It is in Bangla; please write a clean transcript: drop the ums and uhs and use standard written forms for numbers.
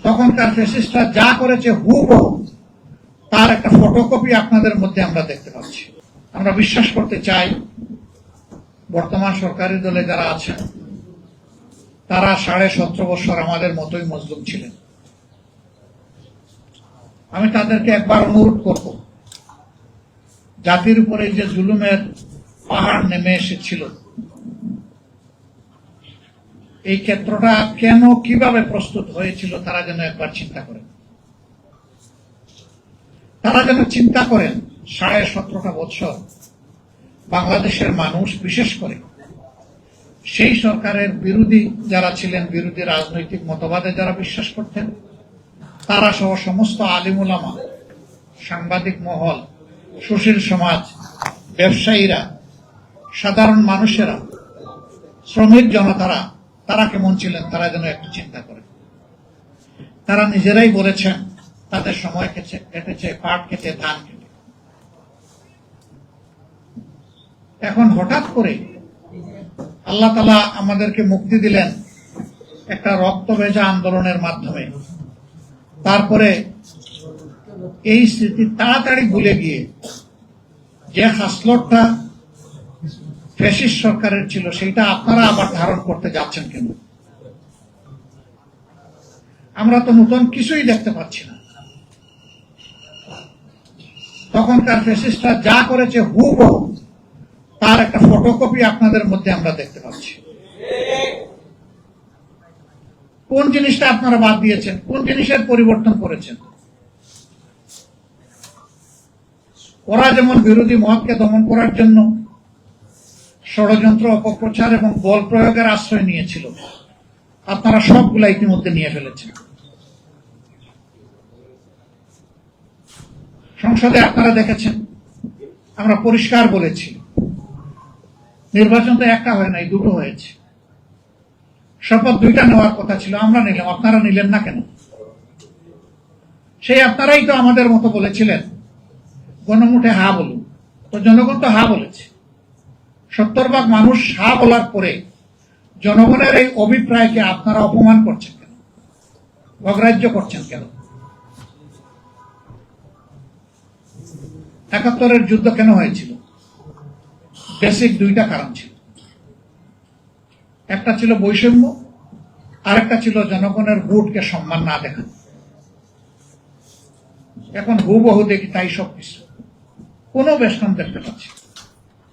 তখনকার ফ্যাসিস্টরা যা করেছে হুবহু তার একটা ফটোকপি আপনাদের মধ্যে আমরা দেখতে পাচ্ছি। আমরা বিশ্বাস করতে চাই বর্তমান সরকারি দলে যারা আছেন তারা 17.5 বছর আমাদের মতোই মজলুম ছিলেন। আমি তাদেরকে একবার অনুরোধ করব, জাতির উপরে যে জুলুমের পাহাড় নেমে এসেছিল, এই ক্ষেত্রটা কেন কিভাবে প্রস্তুত হয়েছিল তারা যেন একবার চিন্তা করেন। তারা যেন চিন্তা করেন 17.5 বছর বাংলাদেশের মানুষ, বিশেষ করে সেই সরকারের বিরোধী যারা ছিলেন, বিরোধী রাজনৈতিক মতবাদে যারা বিশ্বাস করতেন, তারা সহ সমস্ত আলিম উলামা, সাংবাদিক মহল, সুশীল সমাজ, ব্যবসায়ীরা, সাধারণ মানুষেরা, শ্রমিক জনতারা, তারা কেমন ছিলেন তারা যেন একটু চিন্তা করেন। তারা নিজেরাই বলেছেন তাদের সময় কেটেছে পাট খেতে, ধান খেতে। এখন হঠাৎ করে আল্লাহ তাআলা আমাদেরকে মুক্তি দিলেন একটা রক্ত ভেজা আন্দোলনের মাধ্যমে। তারপরে এই স্মৃতি তাড়াতাড়ি ভুলে গিয়ে যে হাসলটটা ফ্যাসিস্ট সরকারের ছিল সেইটা আপনারা আবার ধারণ করতে যাচ্ছেন কেন? আমরা তো নতুন কিছুই দেখতে পাচ্ছি না। তখনকার ফ্যাসিস্টরা যা করেছে হুবহু তার একটা ফটোকপি আপনাদের মধ্যে আমরা দেখতে পাচ্ছি। কোন জিনিসটা আপনারা বাদ দিয়েছেন? কোন জিনিসের পরিবর্তন করেছেন? ওরা যেমন বিরোধী মতকে দমন করার জন্য ষড়যন্ত্র, অপপ্রচার এবং বল প্রয়োগের আশ্রয় নিয়েছিল, আপনারা সবগুলা ইতিমধ্যে নিয়ে ফেলেছেন। সংসদে আপনারা দেখেছেন, আমরা পরিষ্কার বলেছি নির্বাচন তো একটা হয় নাই, দুটো হয়েছে। শপথ 2টা নেওয়ার কথা ছিল, আমরা নিলাম, আপনারা নিলেন না কেন? সেই আপনারাই তো আমাদের মতো বলেছিলেন গণমুঠে হা বলুন, তো জনগণ তো হা বলেছে। 70% মানুষ হা বলার পরে জনগণের এই অভিপ্রায়কে আপনারা অপমান করছেন কেন? অগ্রাহ্য করছেন কেন? 71-এর যুদ্ধ কেন হয়েছিল? বেসিক 2টা কারণ ছিল। একটা ছিল বৈষম্য, আরেকটা ছিল জনগণের ভোটকে সম্মান না দেখানো। এখন হুবহু দেখি তাই সবকিছু, কোনো বেশকম দেখতে পাচ্ছি।